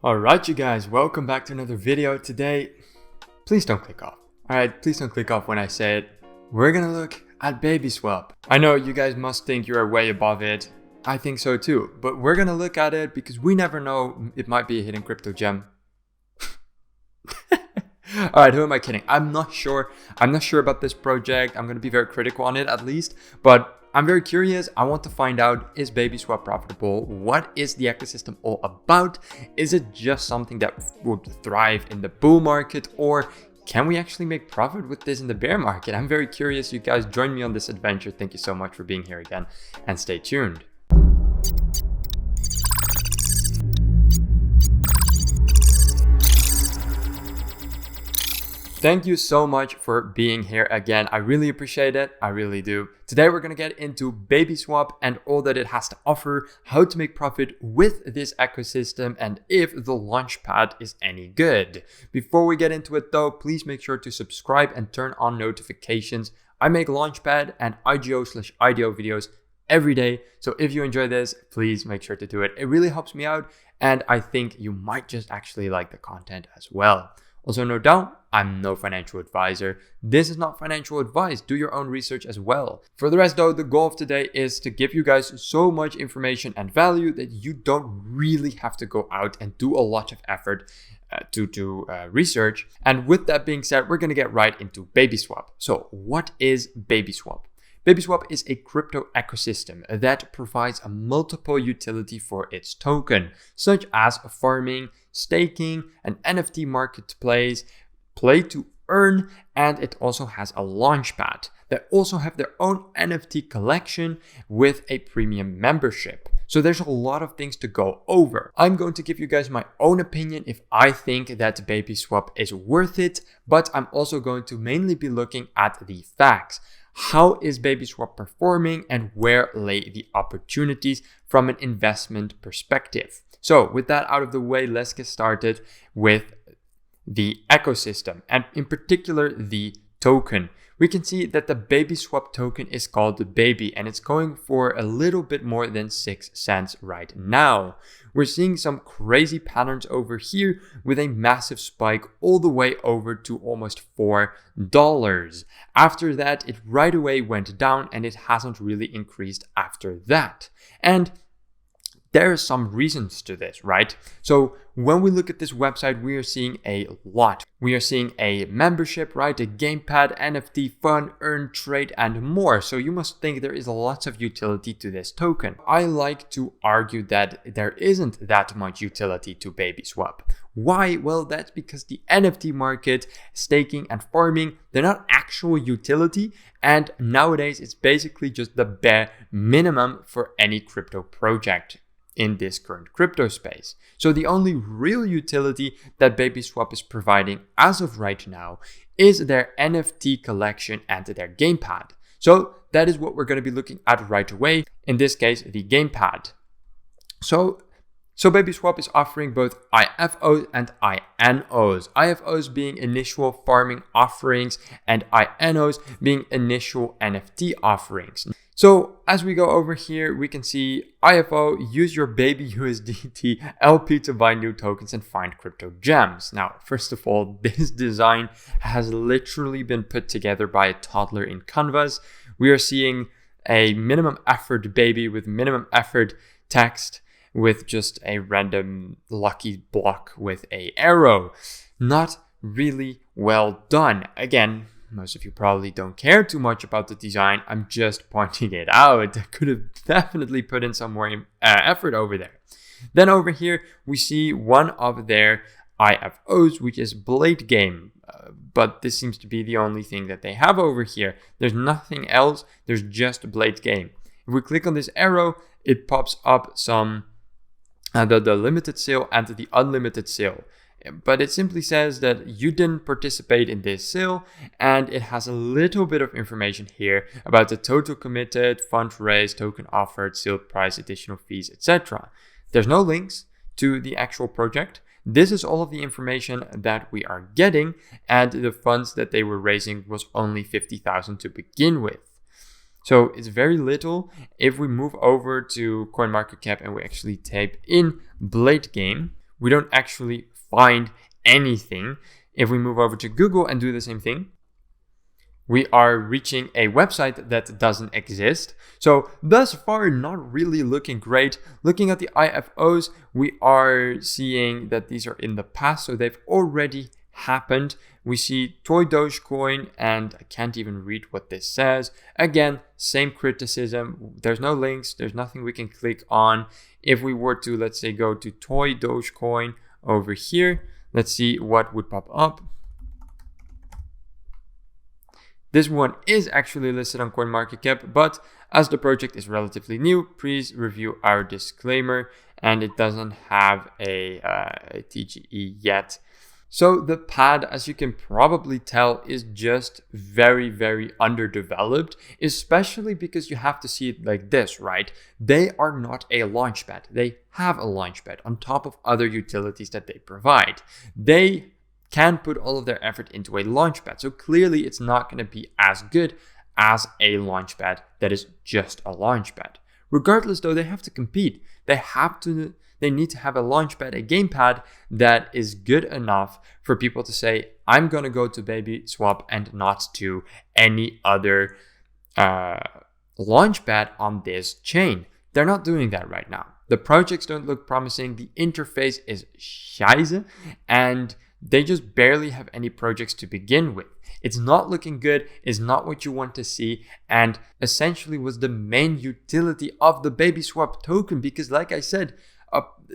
Alright you guys, welcome back to another video. Today, please don't click off. Alright, please don't click off when I say it. We're gonna look at BabySwap. I know you guys must think you're way above it. I think so too, but we're gonna look at it because we never know, it might be a hidden crypto gem. Alright, who am I kidding? I'm not sure about this project. I'm gonna be very critical on it at least, but I'm very curious. I want to find out, is BabySwap profitable? What is the ecosystem all about? Is it just something that would thrive in the bull market, or can we actually make profit with this in the bear market? I'm very curious. You guys join me on this adventure. Thank you so much for being here again, and stay tuned. Thank you so much for being here again. I really appreciate it. I really do. Today we're going to get into BabySwap and all that it has to offer, how to make profit with this ecosystem, and if the launchpad is any good. Before we get into it though, please make sure to subscribe and turn on notifications. I make launchpad and IGO/IDO videos every day. So if you enjoy this, please make sure to do it. It really helps me out, and I think you might just actually like the content as well. Also, no doubt, I'm no financial advisor. This is not financial advice. Do your own research as well. For the rest though, the goal of today is to give you guys so much information and value that you don't really have to go out and do a lot of effort to do research. And with that being said, we're going to get right into BabySwap. So what is BabySwap? BabySwap is a crypto ecosystem that provides a multiple utility for its token, such as farming, staking, an NFT marketplace, play to earn, and it also has a launchpad. They also have their own NFT collection with a premium membership. So there's a lot of things to go over. I'm going to give you guys my own opinion if I think that BabySwap is worth it, but I'm also going to mainly be looking at the facts. How is BabySwap performing, and where lay the opportunities from an investment perspective? So with that out of the way, let's get started with the ecosystem, and in particular the token. We can see that the BabySwap token is called the Baby, and it's going for a little bit more than 6 cents right now. We're seeing some crazy patterns over here with a massive spike all the way over to almost $4. After that, it right away went down, and it hasn't really increased after that. And there are some reasons to this, right? So when we look at this website, we are seeing a lot. We are seeing a membership, right? A Gamepad, NFT, fun, earn, trade, and more. So you must think there is lots of utility to this token. I like to argue that there isn't that much utility to BabySwap. Why? Well, that's because the NFT market, staking and farming, they're not actual utility. And nowadays, it's basically just the bare minimum for any crypto project in this current crypto space. So the only real utility that BabySwap is providing as of right now is their NFT collection and their Gamepad. So that is what we're going to be looking at right away. In this case, the Gamepad. So BabySwap is offering both IFOs and INOs. IFOs being initial farming offerings, and INOs being initial NFT offerings. So as we go over here, we can see IFO, use your baby USDT LP to buy new tokens and find crypto gems. Now, first of all, this design has literally been put together by a toddler in Canvas. We are seeing a minimum effort baby with minimum effort text with just a random lucky block with a arrow. Not really well done. Again, most of you probably don't care too much about the design. I'm just pointing it out. I could have definitely put in some more effort over there. Then over here, we see one of their IFOs, which is Blade Game. But this seems to be the only thing that they have over here. There's nothing else. There's just Blade Game. If we click on this arrow, it pops up some the limited sale and the unlimited sale. But it simply says that you didn't participate in this sale, and it has a little bit of information here about the total committed, fund raised, token offered, sale price, additional fees, etc. There's no links to the actual project. This is all of the information that we are getting, and the funds that they were raising was only 50,000 to begin with. So it's very little. If we move over to CoinMarketCap and we actually type in Blade Game, we don't actually find anything. If we move over to Google and do the same thing, we are reaching a website that doesn't exist. So thus far, not really looking great. Looking at the IFOs, we are seeing that these are in the past, so they've already happened. We see Toy Dogecoin, and I can't even read what this says. Again, same criticism. There's no links. There's nothing we can click on. If we were to, let's say, go to Toy Dogecoin over here, let's see what would pop up. This one is actually listed on CoinMarketCap, but as the project is relatively new, please review our disclaimer, and it doesn't have a TGE yet. So the pad, as you can probably tell, is just very, very underdeveloped, especially because you have to see it like this, right? They are not a launchpad. They have a launchpad on top of other utilities that they provide. They can put all of their effort into a launchpad. So clearly it's not going to be as good as a launchpad that is just a launchpad. Regardless though, they have to compete. They need to have a launchpad, a Gamepad that is good enough for people to say, I'm going to go to BabySwap and not to any other launchpad on this chain. They're not doing that right now. The projects don't look promising. The interface is scheiße, and they just barely have any projects to begin with. It's not looking good, it's not what you want to see, and essentially was the main utility of the BabySwap token, because like I said,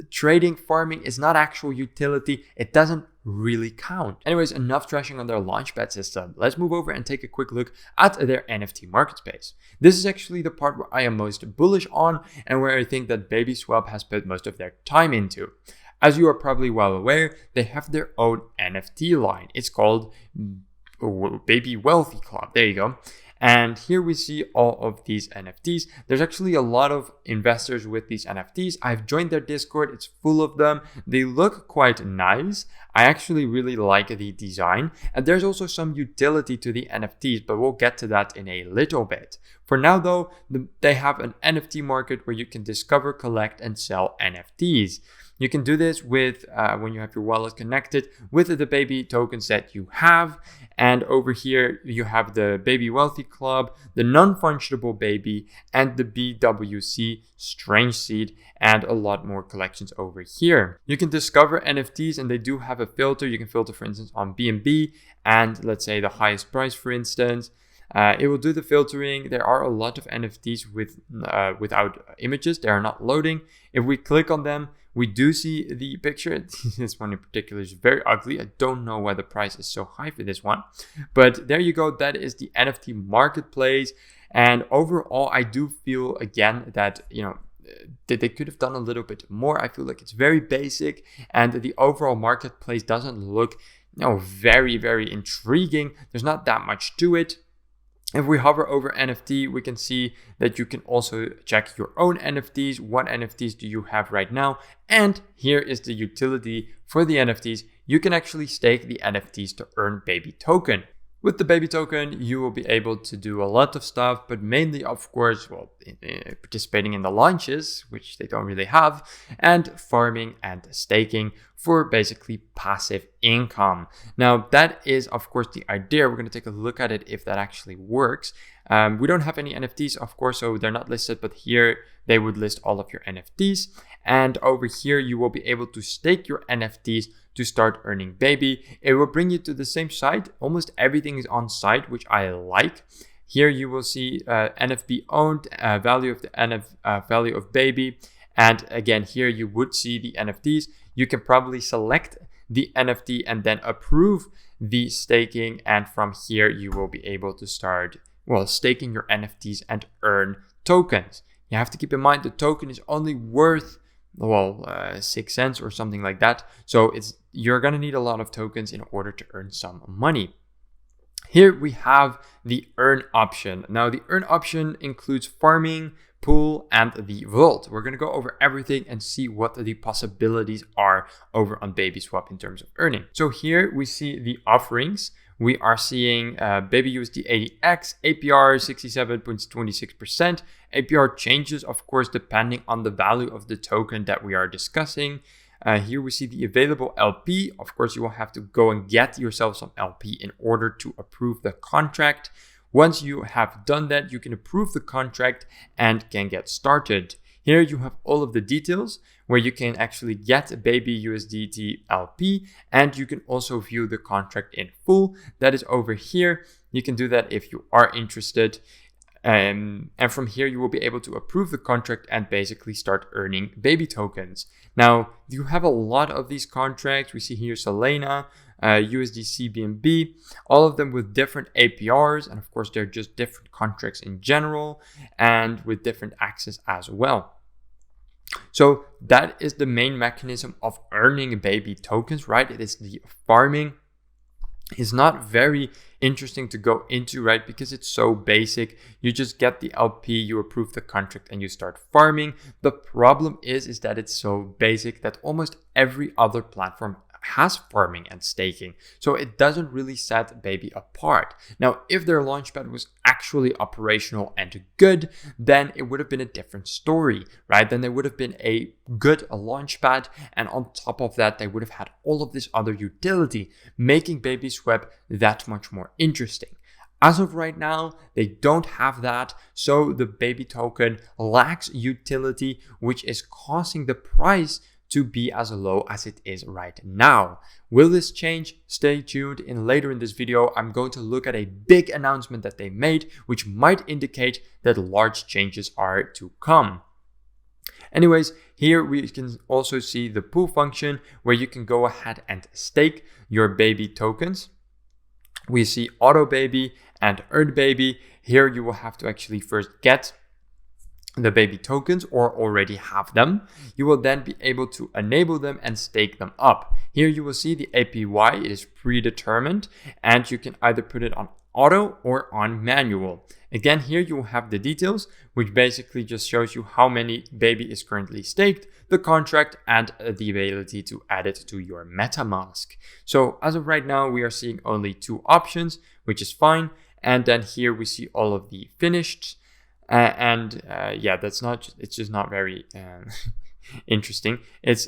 trading, farming is not actual utility. It doesn't really count. Anyways, enough trashing on their launchpad system. Let's move over and take a quick look at their NFT market space. This is actually the part where I am most bullish on and where I think that BabySwap has put most of their time into. As you are probably well aware, they have their own NFT line. It's called Baby Wealthy Club. There you go. And here we see all of these NFTs. There's actually a lot of investors with these NFTs. I've joined their Discord. It's full of them. They look quite nice. I actually really like the design. And there's also some utility to the NFTs, but we'll get to that in a little bit. For now though, they have an NFT market where you can discover, collect, and sell NFTs. You can do this with when you have your wallet connected with the baby tokens that you have. And over here, you have the Baby Wealthy Club, the Non-Fungible Baby, and the BWC Strange Seed, and a lot more collections over here. You can discover NFTs, and they do have a filter. You can filter, for instance, on BNB and let's say the highest price, for instance. It will do the filtering. There are a lot of NFTs without images. They are not loading. If we click on them, we do see the picture. This one in particular is very ugly. I don't know why the price is so high for this one. But there you go. That is the NFT marketplace. And overall, I do feel, again, that, that they could have done a little bit more. I feel like it's very basic. And the overall marketplace doesn't look, very, very intriguing. There's not that much to it. If we hover over NFT, we can see that you can also check your own NFTs. What NFTs do you have right now? And here is the utility for the NFTs. You can actually stake the NFTs to earn baby token. With the baby token, you will be able to do a lot of stuff, but mainly, of course, participating in the launches, which they don't really have, and farming and staking for basically passive income. Now, that is, of course, the idea. We're going to take a look at it if that actually works. We don't have any NFTs, of course, so they're not listed, but here they would list all of your NFTs. And over here, you will be able to stake your NFTs to start earning baby. It will bring you to the same site. Almost everything is on site, which I like. Here you will see NFB owned, value of the value of baby. And again, here you would see the NFTs. You can probably select the NFT and then approve the staking. And from here, you will be able to start, staking your NFTs and earn tokens. You have to keep in mind the token is only worth 6 cents or something like that. So you're going to need a lot of tokens in order to earn some money. Here we have the earn option. Now the earn option includes farming, pool, and the vault. We're going to go over everything and see what the possibilities are over on BabySwap in terms of earning. So here we see the offerings. We are seeing BabyUSD 80x, APR 67.26%. APR changes, of course, depending on the value of the token that we are discussing. Here we see the available LP. Of course, you will have to go and get yourself some LP in order to approve the contract. Once you have done that, you can approve the contract and can get started. Here you have all of the details where you can actually get a baby USDT LP, and you can also view the contract in full. That is over here. You can do that if you are interested. And from here, you will be able to approve the contract and basically start earning baby tokens. Now, you have a lot of these contracts. We see here Solana, USDC BNB, all of them with different APRs. And of course, they're just different contracts in general and with different access as well. So that is the main mechanism of earning baby tokens, right? It is the farming. It's not very interesting to go into, right? Because it's so basic. You just get the LP, you approve the contract, and you start farming. The problem is that it's so basic that almost every other platform has farming and staking. So it doesn't really set Baby apart. Now, if their launchpad was actually operational and good, then it would have been a different story, right? Then there would have been a good launchpad. And on top of that, they would have had all of this other utility, making BabySwap that much more interesting. As of right now, they don't have that, so the baby token lacks utility, which is causing the price to be as low as it is right now. Will this change? Stay tuned. Later in this video, I'm going to look at a big announcement that they made, which might indicate that large changes are to come. Anyways, here we can also see the pool function where you can go ahead and stake your baby tokens. We see auto baby and earned baby. Here you will have to actually first get the baby tokens or already have them. You will then be able to enable them and stake them up. Here you will see the APY, it is predetermined, and you can either put it on auto or on manual. Again, here you will have the details, which basically just shows you how many baby is currently staked, the contract, and the ability to add it to your MetaMask. So as of right now, we are seeing only two options, which is fine. And then here we see all of the finished. Yeah, it's just not very interesting. It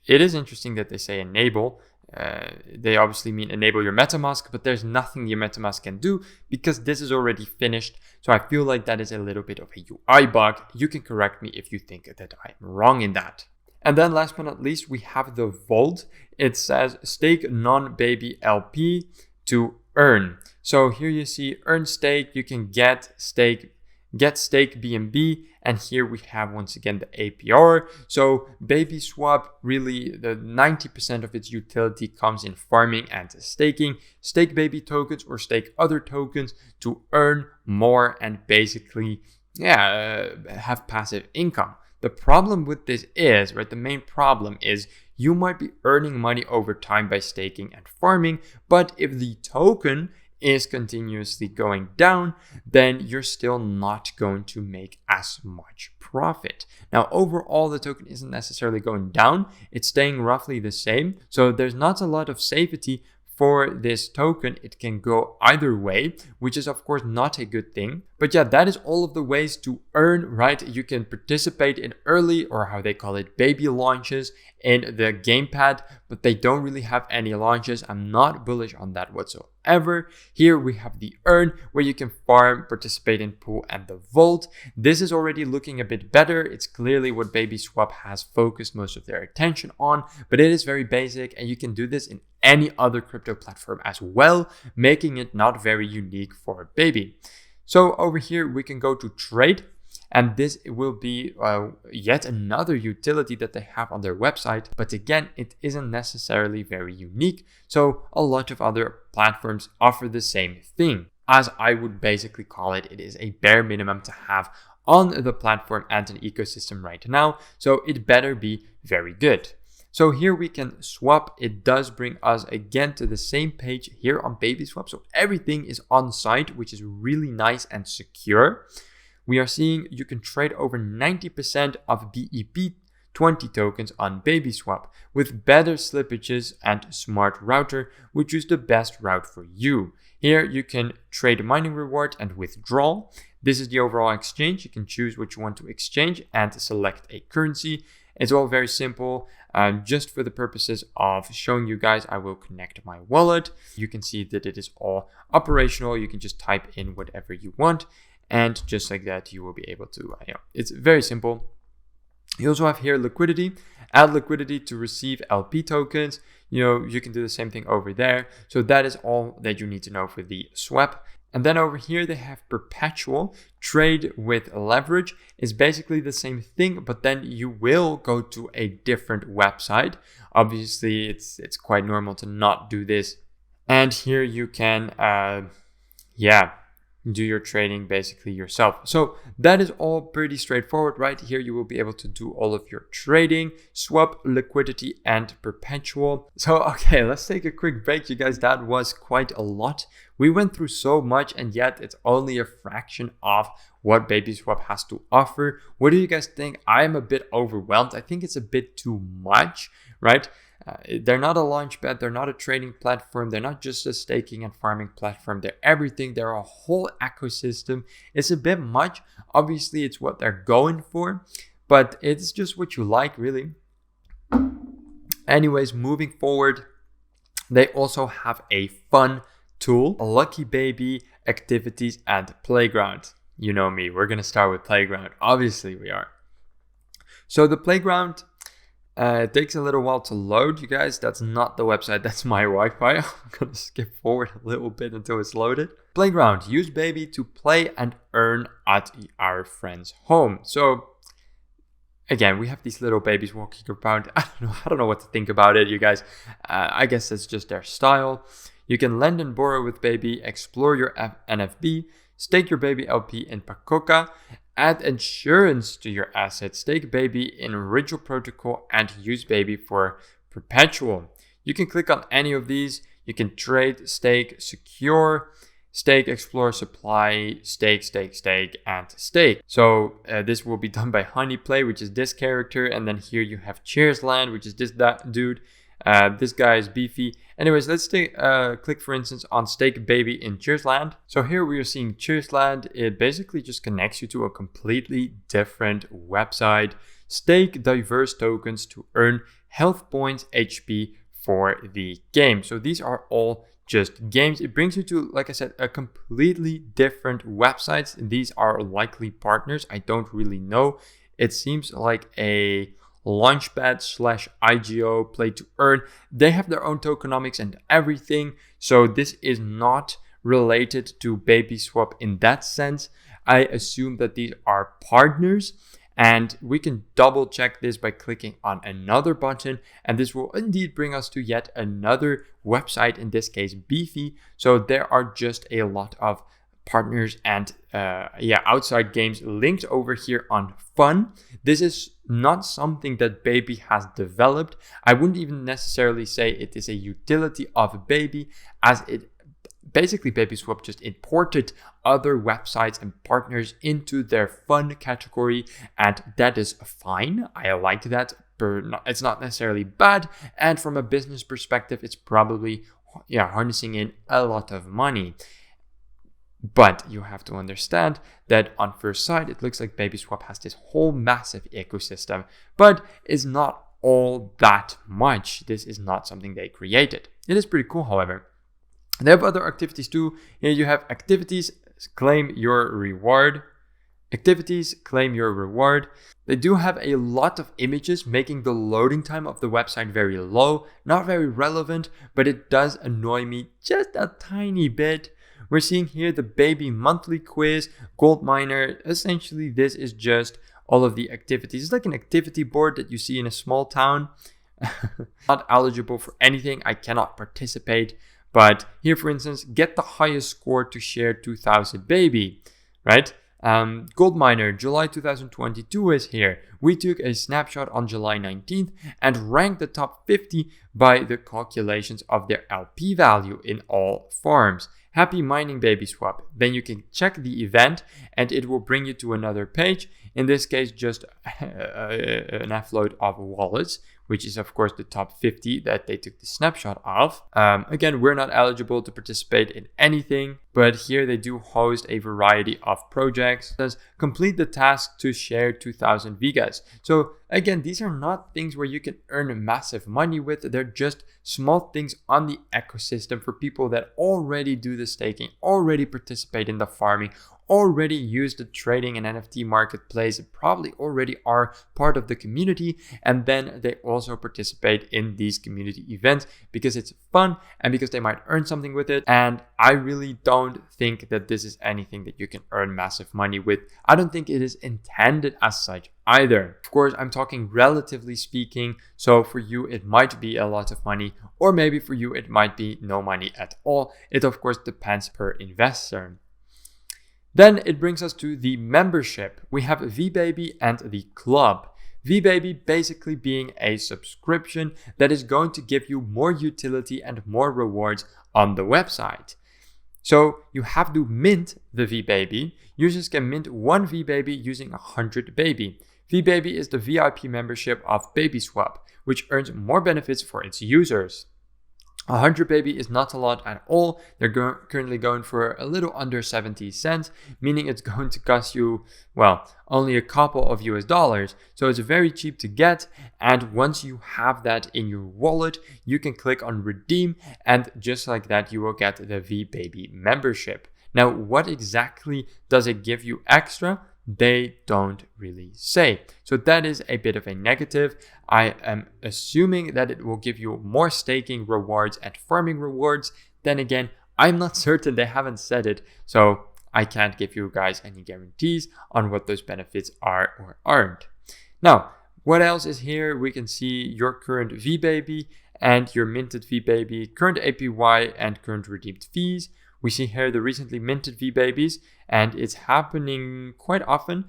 is interesting that they say enable. They obviously mean enable your MetaMask, but there's nothing your MetaMask can do because this is already finished. So I feel like that is a little bit of a UI bug. You can correct me if you think that I'm wrong in that. And then last but not least, we have the vault. It says stake non-baby LP to earn. So here you see earn stake. You can get stake BNB, and here we have once again the APR. So BabySwap, really the 90% of its utility comes in farming and staking. Stake baby tokens or stake other tokens to earn more and basically have passive income. The problem with this is, right, the main problem is you might be earning money over time by staking and farming, but if the token is continuously going down, then you're still not going to make as much profit. Now, overall, the token isn't necessarily going down. It's staying roughly the same. So there's not a lot of safety for this token. It can go either way, which is of course not a good thing. But yeah, that is all of the ways to earn, right? You can participate in early, or how they call it, baby launches in the Gamepad, but they don't really have any launches. I'm not bullish on that whatsoever. Here we have the earn, where you can farm, participate in pool, and the vault. This is already looking a bit better. It's clearly what BabySwap has focused most of their attention on, but it is very basic, and you can do this in any other crypto platform as well, making it not very unique for Baby. So over here, we can go to trade, and this will be yet another utility that they have on their website. But again, it isn't necessarily very unique. So a lot of other platforms offer the same thing. As I would basically call it, it is a bare minimum to have on the platform and an ecosystem right now. So it better be very good. So here we can swap. It does bring us again to the same page here on BabySwap. So everything is on site, which is really nice and secure. We are seeing you can trade over 90% of BEP20 tokens on BabySwap with better slippages and smart router, which is the best route for you. Here you can trade mining reward and withdrawal. This is the overall exchange. You can choose what you want to exchange and select a currency. It's all very simple. Just for the purposes of showing you guys, I will connect my wallet. You can see that it is all operational. You can just type in whatever you want, and just like that, you will be able to, it's very simple. You also have here liquidity. Add liquidity to receive LP tokens. You can do the same thing over there. So that is all that you need to know for the swap. And then over here, they have perpetual. Trade with leverage is basically the same thing, but then you will go to a different website. Obviously, it's quite normal to not do this. And here you can, do your trading basically yourself. So that is all pretty straightforward. Right here, you will be able to do all of your trading, swap, liquidity, and perpetual. So, okay, let's take a quick break, you guys. That was quite a lot. We went through so much, and yet it's only a fraction of what BabySwap has to offer. What do you guys think? I'm a bit overwhelmed. I think it's a bit too much, right? They're not a launchpad, they're not a trading platform, they're not just a staking and farming platform, they're everything, they're a whole ecosystem. It's a bit much. Obviously, it's what they're going for, but it's just what you like, really. Anyways, moving forward, they also have a fun tool, a Lucky Baby, Activities, and Playground. You know me, we're gonna start with Playground. Obviously, we are. So the Playground, it takes a little while to load, you guys. That's not the website, that's my Wi-Fi. I'm gonna skip forward a little bit until it's loaded. Playground, use Baby to play and earn at our friend's home. So again, we have these little babies walking around. I don't know what to think about it, you guys. I guess that's just their style. You can lend and borrow with Baby, explore your NFB, stake your Baby LP in Pacoca, add insurance to your assets, stake Baby in Ritual Protocol, and use Baby for perpetual. You can click on any of these. You can trade, stake, secure, stake, explore, supply, stake, and stake. So this will be done by Honeyplay, which is this character. And then here you have Cheersland, which is that dude. This guy is beefy. Anyways, let's click, for instance, on Stake Baby in Cheersland. So here we are seeing Cheersland. It basically just connects you to a completely different website. Stake diverse tokens to earn health points, HP for the game. So these are all just games. It brings you to, like I said, a completely different websites. These are likely partners. I don't really know. It seems like a launchpad / IGO, play to earn. They have their own tokenomics and everything. So this is not related to BabySwap in that sense. I assume that these are partners, and we can double check this by clicking on another button, and this will indeed bring us to yet another website, in this case Beefy. So there are just a lot of partners and outside games linked over here on Fun. This is not something that Baby has developed. I wouldn't even necessarily say it is a utility of Baby, as it basically BabySwap just imported other websites and partners into their Fun category, and that is fine. I like that. It's not necessarily bad, and from a business perspective, it's probably harnessing in a lot of money. But you have to understand that on first sight, it looks like BabySwap has this whole massive ecosystem, but it's not all that much. This is not something they created. It is pretty cool, however. They have other activities too. Here you have activities, claim your reward. Activities, claim your reward. They do have a lot of images, making the loading time of the website very low. Not very relevant, but it does annoy me just a tiny bit. We're seeing here the Baby monthly quiz, gold miner. Essentially, this is just all of the activities. It's like an activity board that you see in a small town. Not eligible for anything. I cannot participate. But here, for instance, get the highest score to share 2000 Baby, right? Gold miner, July 2022 is here. We took a snapshot on July 19th and ranked the top 50 by the calculations of their LP value in all farms. Happy mining BabySwap. Then you can check the event and it will bring you to another page. In this case, just an offload of wallets, which is of course the top 50 that they took the snapshot of. Again, we're not eligible to participate in anything, but here they do host a variety of projects. It says complete the task to share 2000 Vigas. So again, these are not things where you can earn massive money with. They're just small things on the ecosystem for people that already do the staking, already participate in the farming, already use the trading and NFT marketplace, probably already are part of the community, and then they also participate in these community events because it's fun and because they might earn something with it. And I really don't think that this is anything that you can earn massive money with. I don't think it is intended as such either. Of course, I'm talking relatively speaking, so for you it might be a lot of money, or maybe for you it might be no money at all. It of course depends per investor. Then it brings us to the membership. We have VBaby and the club. VBaby basically being a subscription that is going to give you more utility and more rewards on the website. So you have to mint the VBaby. Users can mint one VBaby using 100 baby. VBaby is the VIP membership of BabySwap, which earns more benefits for its users. 100 baby is not a lot at all. They're currently going for a little under 70 cents, meaning it's going to cost you, well, only a couple of US dollars. So it's very cheap to get. And once you have that in your wallet, you can click on redeem. And just like that, you will get the VBaby membership. Now, what exactly does it give you extra? They don't really say. So that is a bit of a negative. I am assuming that it will give you more staking rewards and farming rewards. Then again, I'm not certain, they haven't said it. So I can't give you guys any guarantees on what those benefits are or aren't. Now, what else is here? We can see your current VBaby and your minted VBaby, current APY and current redeemed fees. We see here the recently minted VBabies, and it's happening quite often.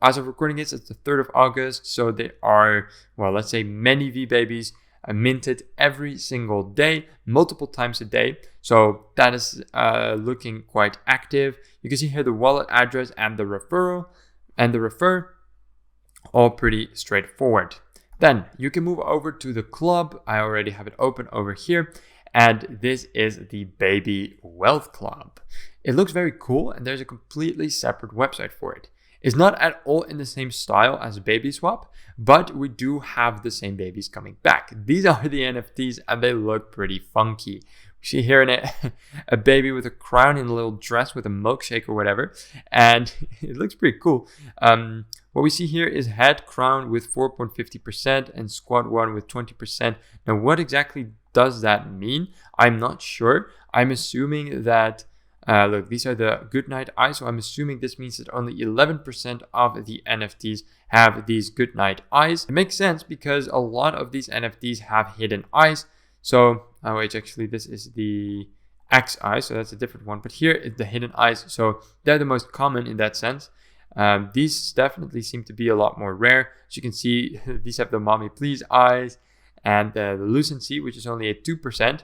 As of recording this, it's the 3rd of August, so there are, well, let's say many VBabies minted every single day, multiple times a day. So that is looking quite active. You can see here the wallet address and the referral and the refer, all pretty straightforward. Then you can move over to the club. I already have it open over here. And this is the Baby Wealth Club. It looks very cool, and there's a completely separate website for it. It's not at all in the same style as BabySwap, but we do have the same babies coming back. These are the NFTs, and they look pretty funky. We see here a baby with a crown in a little dress with a milkshake or whatever, and it looks pretty cool. What we see here is head crown with 4.50% and squad one with 20%. Now, what exactly does that mean? I'm not sure. I'm assuming that, look, these are the goodnight eyes. So I'm assuming this means that only 11% of the NFTs have these goodnight eyes. It makes sense because a lot of these NFTs have hidden eyes. So, oh wait, actually this is the X eye. So that's a different one. But here is the hidden eyes. So they're the most common in that sense. These definitely seem to be a lot more rare. As you can see, these have the mommy please eyes. And the lucency, which is only at 2%.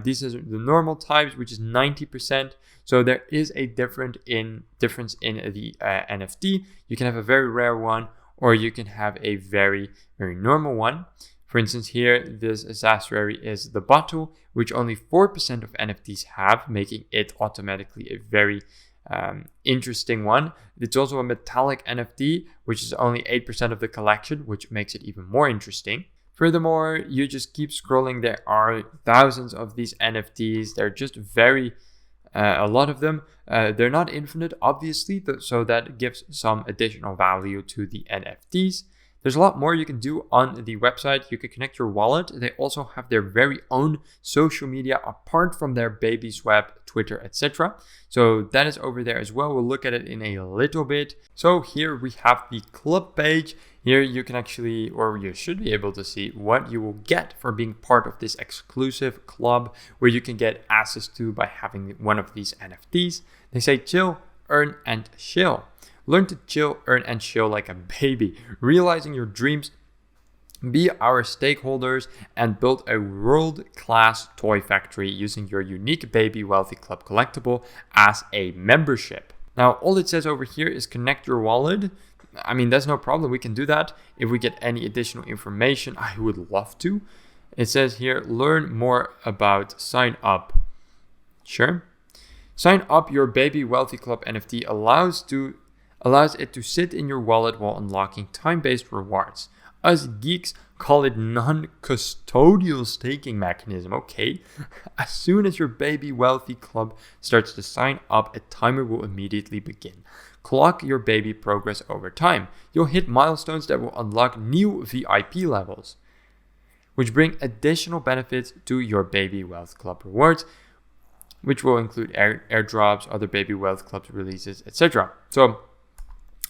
These are the normal types, which is 90%. So there is a difference in the NFT. You can have a very rare one, or you can have a very, very normal one. For instance, here, this Sastrary is the bottle, which only 4% of NFTs have, making it automatically a very interesting one. It's also a metallic NFT, which is only 8% of the collection, which makes it even more interesting. Furthermore, you just keep scrolling. There are thousands of these NFTs. They're just a lot of them. They're not infinite, obviously, so that gives some additional value to the NFTs. There's a lot more you can do on the website. You can connect your wallet. They also have their very own social media apart from their BabySwap, Twitter, etc. So that is over there as well. We'll look at it in a little bit. So here we have the club page. Here you can actually, or you should be able to see what you will get for being part of this exclusive club where you can get access to by having one of these NFTs. They say chill, earn, and chill. Learn to chill, earn, and chill like a baby, realizing your dreams. Be our stakeholders and build a world-class toy factory using your unique Baby Wealthy Club collectible as a membership. Now, all it says over here is connect your wallet. I mean, there's no problem. We can do that. If we get any additional information, I would love to. It says here, learn more about sign up. Sure. Sign up your Baby Wealthy Club NFT allows it to sit in your wallet while unlocking time-based rewards. Us geeks call it non-custodial staking mechanism. Okay. As soon as your Baby Wealthy Club starts to sign up, a timer will immediately begin. Clock your baby progress over time. You'll hit milestones that will unlock new VIP levels, which bring additional benefits to your Baby Wealth Club rewards, which will include airdrops, other Baby Wealth Club releases, etc. So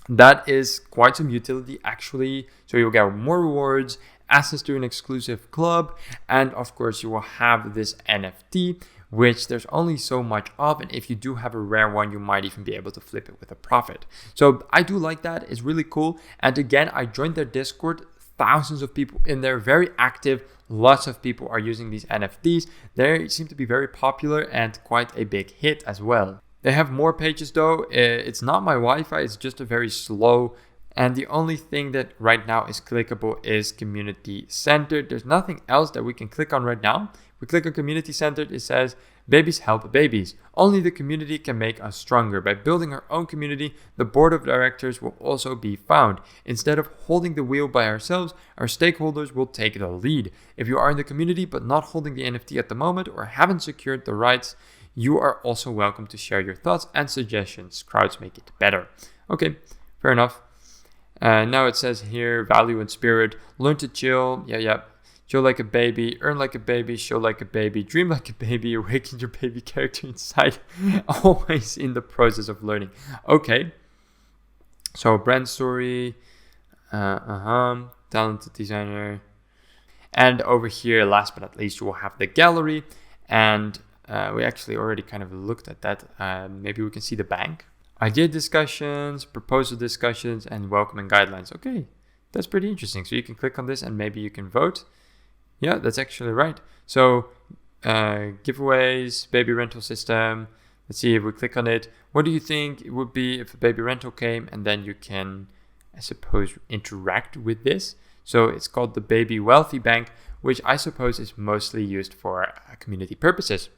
that is quite some utility actually. So you'll get more rewards, access to an exclusive club, and of course you will have this NFT, which there's only so much of, and if you do have a rare one, you might even be able to flip it with a profit. So I do like that. It's really cool. And again, I joined their Discord. Thousands of people in there, very active. Lots of people are using these NFTs. They seem to be very popular and quite a big hit as well. They have more pages though. It's not my Wi-Fi, it's just a very slow. And the only thing that right now is clickable is community centered. There's nothing else that we can click on right now. We click on community centered, it says, babies help babies. Only the community can make us stronger. By building our own community, the board of directors will also be found. Instead of holding the wheel by ourselves, our stakeholders will take the lead. If you are in the community but not holding the NFT at the moment or haven't secured the rights, you are also welcome to share your thoughts and suggestions. Crowds make it better. Okay, fair enough. Now it says here, value and spirit, learn to chill. Yeah. Chill like a baby, earn like a baby, show like a baby, dream like a baby, awaken your baby character inside, always in the process of learning. Okay, so brand story, talented designer. And over here, last but not least, you will have the gallery. And we actually already kind of looked at that. Maybe we can see the bank. Idea discussions, proposal discussions, and welcoming guidelines. Okay, that's pretty interesting. So you can click on this and maybe you can vote. Yeah, that's actually right. So giveaways, baby rental system. Let's see if we click on it. What do you think it would be if a baby rental came? And then you can, I suppose, interact with this. So it's called the Baby Wealthy Bank, which I suppose is mostly used for community purposes.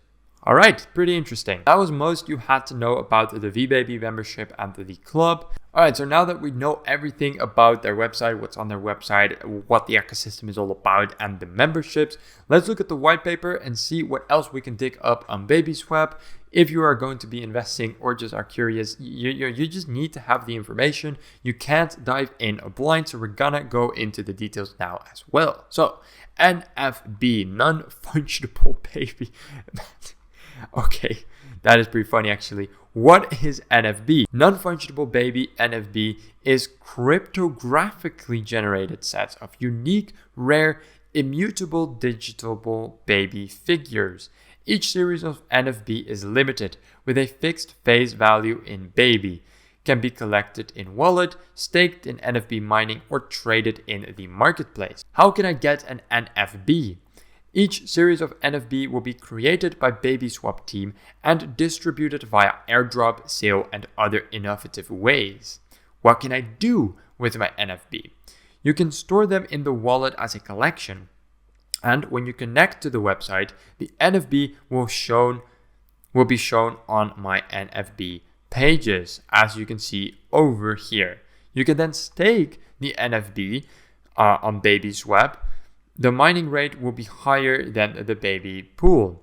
All right, pretty interesting. That was most you had to know about the VBaby membership and the club. All right, so now that we know everything about their website, what's on their website, what the ecosystem is all about, and the memberships, let's look at the white paper and see what else we can dig up on BabySwap. If you are going to be investing or just are curious, you just need to have the information. You can't dive in blind, so we're gonna go into the details now as well. So NFB, non-fungible baby. Okay, that is pretty funny actually. What is NFB? Non-fungible baby NFB is cryptographically generated sets of unique, rare, immutable digital baby figures. Each series of NFB is limited with a fixed face value in baby. Can be collected in wallet, staked in NFB mining, or traded in the marketplace. How can I get an NFB? Each series of NFB will be created by BabySwap team and distributed via airdrop, sale, and other innovative ways. What can I do with my NFB? You can store them in the wallet as a collection. And when you connect to the website, the NFB will be shown on my NFB pages, as you can see over here. You can then stake the NFB on BabySwap. The mining rate will be higher than the baby pool.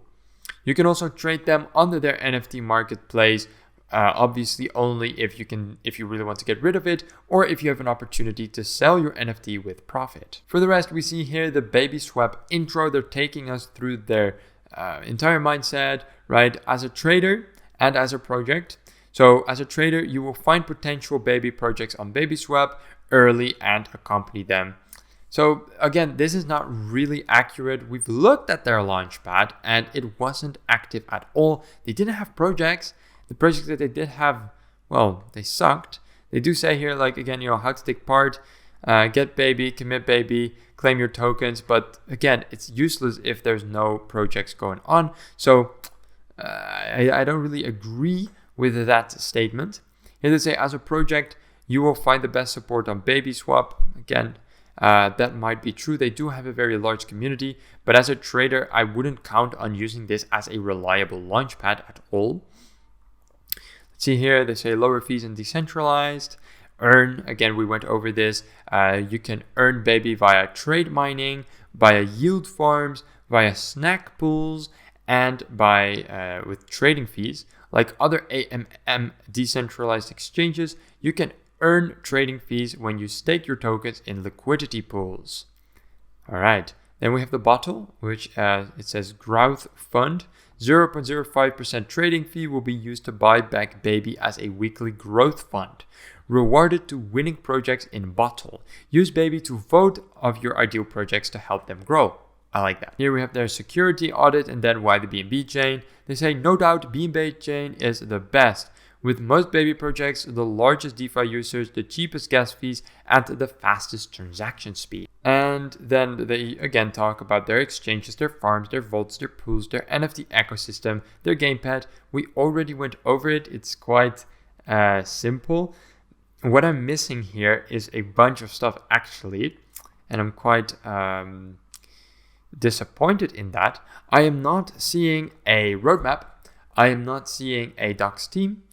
You can also trade them under their NFT marketplace, obviously only if you really want to get rid of it, or if you have an opportunity to sell your NFT with profit. For the rest, we see here the BabySwap intro. They're taking us through their entire mindset, right? As a trader and as a project. So as a trader, you will find potential baby projects on BabySwap early and accompany them. So again, this is not really accurate. We've looked at their launchpad and it wasn't active at all. They didn't have projects. The projects that they did have, well, they sucked. They do say here, like, again, how to take part, get baby, commit baby, claim your tokens. But again, it's useless if there's no projects going on. So I don't really agree with that statement. Here they say, as a project, you will find the best support on BabySwap. Again, that might be true. They do have a very large community, but as a trader, I wouldn't count on using this as a reliable launchpad at all. Let's see here, they say lower fees and decentralized. Earn, again, we went over this. You can earn Baby via trade mining, via yield farms, via snack pools, and by with trading fees. Like other AMM decentralized exchanges, you can earn trading fees when you stake your tokens in liquidity pools. All right, then we have the bottle, which it says growth fund. 0.05% trading fee will be used to buy back Baby as a weekly growth fund. Rewarded to winning projects in bottle. Use Baby to vote of your ideal projects to help them grow. I like that. Here we have their security audit and then why the BNB chain. They say no doubt BNB chain is the best. With most Baby projects, the largest DeFi users, the cheapest gas fees, and the fastest transaction speed. And then they again talk about their exchanges, their farms, their vaults, their pools, their NFT ecosystem, their Gamepad. We already went over it. It's quite simple. What I'm missing here is a bunch of stuff actually, and I'm quite disappointed in that. I am not seeing a roadmap. I am not seeing a docs team.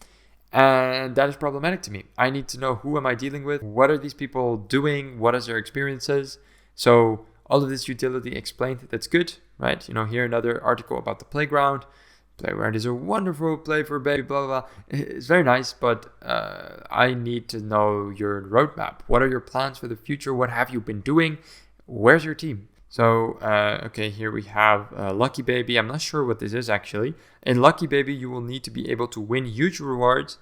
And that is problematic to me. I need to know who am I dealing with? What are these people doing? What is their experiences? So all of this utility explained, that's good, right? You know, here another article about the playground. Playground is a wonderful play for Baby, blah, blah, blah. It's very nice, but I need to know your roadmap. What are your plans for the future? What have you been doing? Where's your team? So, okay, here we have Lucky Baby. I'm not sure what this is actually. In Lucky Baby, you will need to be able to win huge rewards.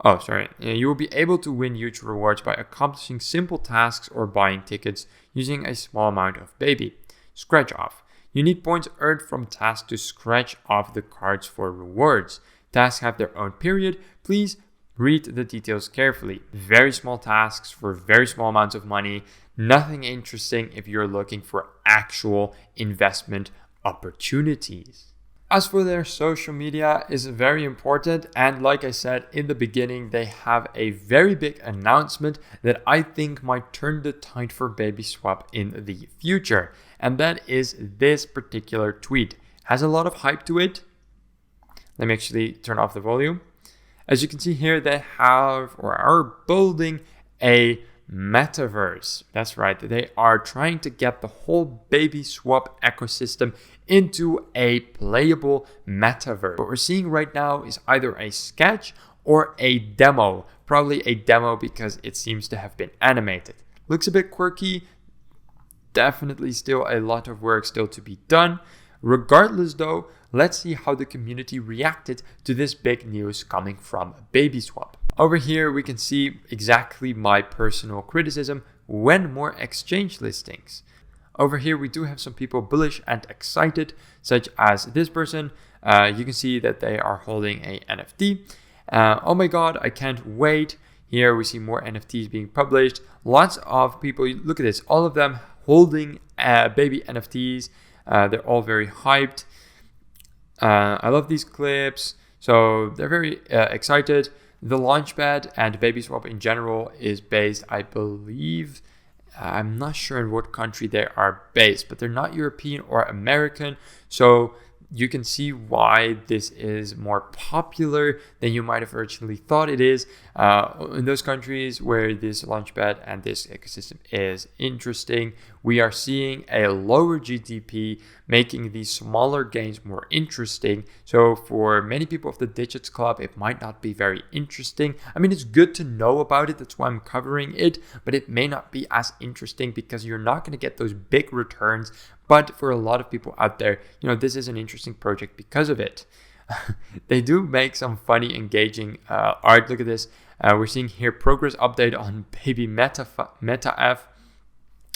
Oh, sorry. You will be able to win huge rewards by accomplishing simple tasks or buying tickets using a small amount of Baby. Scratch off. You need points earned from tasks to scratch off the cards for rewards. Tasks have their own period. Please read the details carefully. Very small tasks for very small amounts of money. Nothing interesting if you're looking for actual investment opportunities. As for their social media, is very important, and like I said in the beginning, they have a very big announcement that I think might turn the tide for BabySwap in the future, and that is this particular tweet. Has a lot of hype to it. Let me actually turn off the volume. As you can see here, they have or are building a metaverse. That's right. They are trying to get the whole BabySwap ecosystem into a playable metaverse. What we're seeing right now is either a sketch or a demo. Probably a demo because it seems to have been animated. Looks a bit quirky. Definitely still a lot of work still to be done. Regardless though, let's see how the community reacted to this big news coming from BabySwap. Over here, we can see exactly my personal criticism when more exchange listings. Over here, we do have some people bullish and excited, such as this person. You can see that they are holding a NFT. Oh my God, I can't wait. Here we see more NFTs being published. Lots of people, look at this, all of them holding Baby NFTs. They're all very hyped. I love these clips. So they're very excited. The launchpad and BabySwap in general is based, I believe, I'm not sure in what country they are based, but they're not European or American. So you can see why this is more popular than you might have originally thought it is. In those countries where this launchpad and this ecosystem is interesting, we are seeing a lower GDP, making these smaller gains more interesting. So for many people of the Digits Club, it might not be very interesting. I mean, it's good to know about it. That's why I'm covering it, but it may not be as interesting because you're not going to get those big returns. But for a lot of people out there, you know, this is an interesting project because of it. They do make some funny, engaging art. Look at this. We're seeing here progress update on Baby MetaF.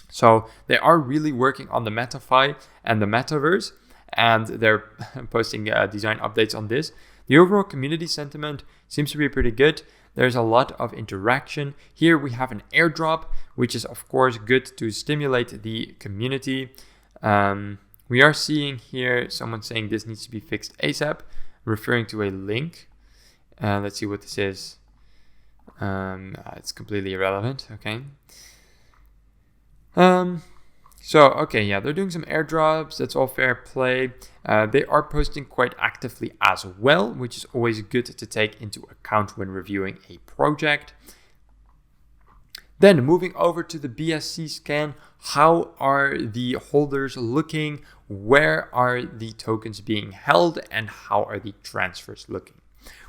So they are really working on the MetaFi and the metaverse, and they're posting design updates on this. The overall community sentiment seems to be pretty good. There's a lot of interaction. Here we have an airdrop, which is of course good to stimulate the community. We are seeing here someone saying this needs to be fixed ASAP, referring to a link. Let's see what this is. It's completely irrelevant. Okay. Okay, yeah, they're doing some airdrops. That's all fair play. They are posting quite actively as well, which is always good to take into account when reviewing a project. Then moving over to the Bscscan, how are the holders looking? Where are the tokens being held? And how are the transfers looking?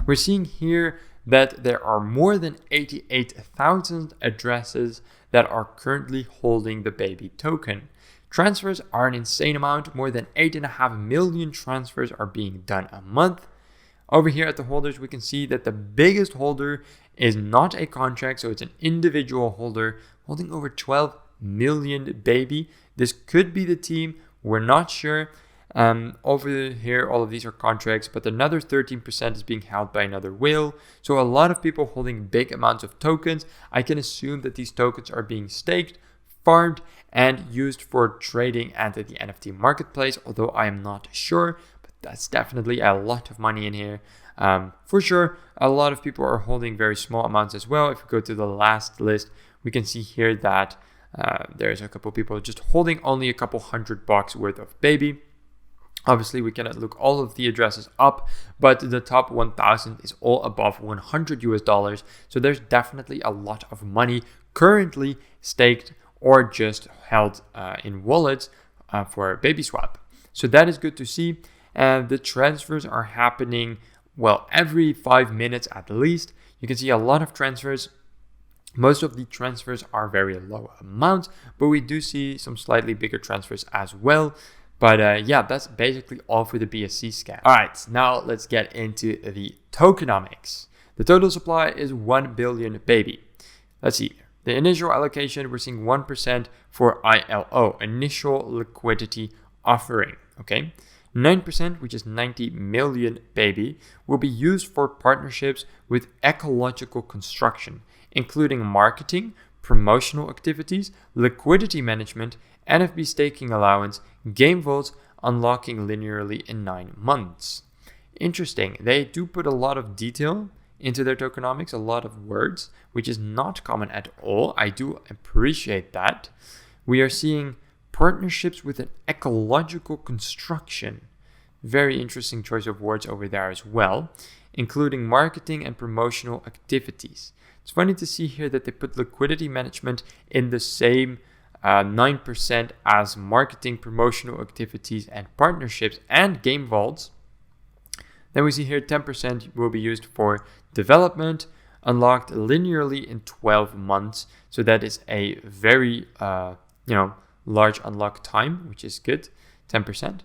We're seeing here that there are more than 88,000 addresses that are currently holding the baby token. Transfers are an insane amount. More than 8.5 million transfers are being done a month. Over here at the holders, we can see that the biggest holder is not a contract, so it's an individual holder holding over 12 million baby. This could be the team. We're not sure. Over here, all of these are contracts, but another 13% is being held by another whale. So a lot of people holding big amounts of tokens. I can assume that these tokens are being staked, farmed, and used for trading at the NFT marketplace, although I am not sure, but that's definitely a lot of money in here. For sure, a lot of people are holding very small amounts as well. If we go to the last list, we can see here that there's a couple people just holding only a couple $100 worth of baby. Obviously, we cannot look all of the addresses up, but the top 1,000 is all above $100. So there's definitely a lot of money currently staked or just held in wallets for BabySwap. So that is good to see. The transfers are happening, well, every 5 minutes at least. You can see a lot of transfers. Most of the transfers are very low amounts, but we do see some slightly bigger transfers as well. But yeah, that's basically all for the Bscscan. All right, now let's get into the tokenomics. The total supply is 1 billion baby. Let's see. The initial allocation, we're seeing 1% for ILO, initial liquidity offering. Okay, 9%, which is 90 million baby, will be used for partnerships with ecological construction, including marketing, promotional activities, liquidity management, NFB staking allowance, game vaults, unlocking linearly in 9 months. Interesting. They do put a lot of detail into their tokenomics, a lot of words, which is not common at all. I do appreciate that. We are seeing partnerships with an ecological construction. Very interesting choice of words over there as well, including marketing and promotional activities. It's funny to see here that they put liquidity management in the same 9% as marketing, promotional activities, and partnerships and game vaults. Then we see here 10% will be used for development, unlocked linearly in 12 months. So that is a very large unlock time, which is good. 10%.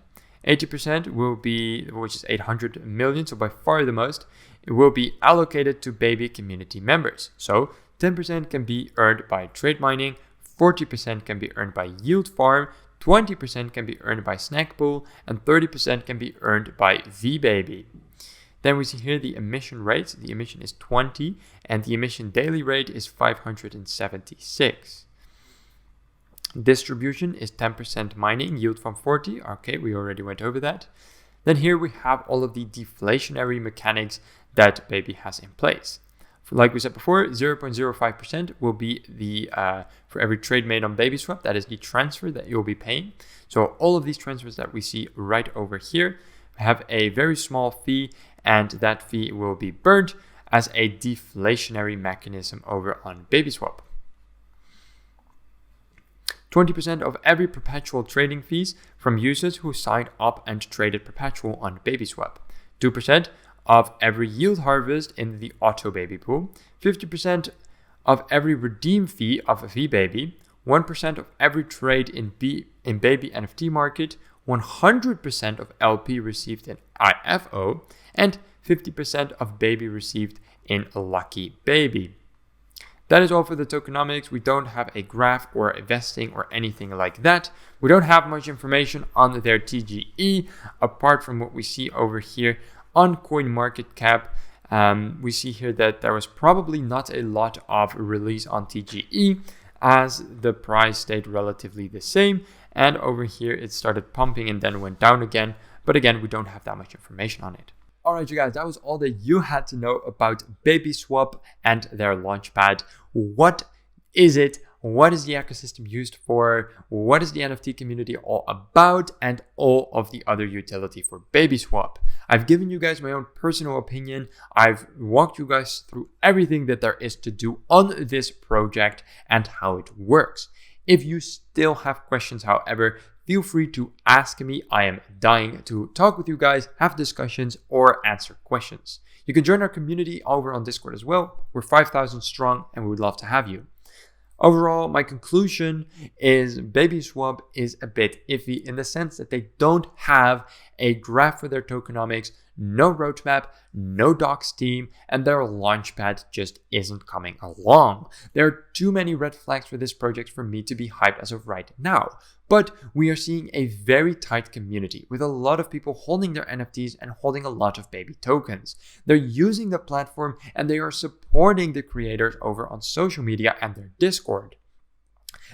80% will be, which is 800 million, so by far the most, it will be allocated to baby community members. So 10% can be earned by trade mining, 40% can be earned by yield farm, 20% can be earned by snack pool, and 30% can be earned by VBaby. Then we see here the emission rate. The emission is 20, and the emission daily rate is 576. Distribution is 10% mining, yield from 40. Okay, we already went over that. Then here we have all of the deflationary mechanics that Baby has in place. Like we said before, 0.05% will be the for every trade made on BabySwap. That is the transfer that you'll be paying. So all of these transfers that we see right over here have a very small fee, and that fee will be burned as a deflationary mechanism over on BabySwap. 20% of every perpetual trading fees from users who signed up and traded perpetual on BabySwap. 2% of every yield harvest in the auto baby pool, 50% of every redeem fee of VBaby, 1% of every trade in baby NFT market, 100% of LP received in IFO, and 50% of baby received in Lucky Baby. That is all for the tokenomics. We don't have a graph or a vesting or anything like that. We don't have much information on their TGE apart from what we see over here on CoinMarketCap. We see here that there was probably not a lot of release on TGE as the price stayed relatively the same. And over here it started pumping and then went down again. But again, we don't have that much information on it. Alright, you guys, that was all that you had to know about BabySwap and their launchpad. What is it? What is the ecosystem used for? What is the NFT community all about? And all of the other utility for BabySwap. I've given you guys my own personal opinion. I've walked you guys through everything that there is to do on this project and how it works. If you still have questions, however, feel free to ask me. I am dying to talk with you guys, have discussions, or answer questions. You can join our community over on Discord as well. We're 5,000 strong and we would love to have you. Overall, my conclusion is BabySwap is a bit iffy in the sense that they don't have a graph for their tokenomics, no roadmap, no docs team, and their launchpad just isn't coming along. There are too many red flags for this project for me to be hyped as of right now. But we are seeing a very tight community with a lot of people holding their NFTs and holding a lot of baby tokens. They're using the platform and they are supporting the creators over on social media and their Discord.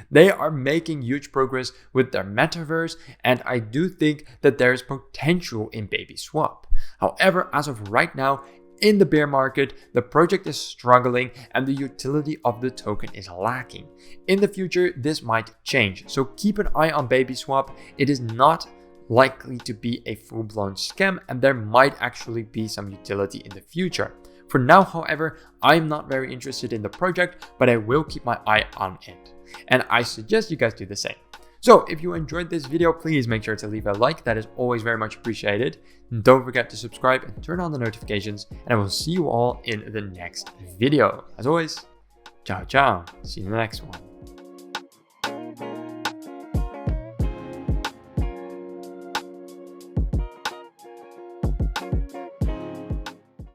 They are making huge progress with their metaverse, and I do think that there is potential in BabySwap. However, as of right now, in the bear market, the project is struggling and the utility of the token is lacking. In the future, this might change, so keep an eye on BabySwap. It is not likely to be a full-blown scam, and there might actually be some utility in the future. For now, however, I'm not very interested in the project, but I will keep my eye on it. And I suggest you guys do the same. So if you enjoyed this video, please make sure to leave a like. That is always very much appreciated. And don't forget to subscribe and turn on the notifications. And I will see you all in the next video. As always, ciao, ciao. See you in the next one.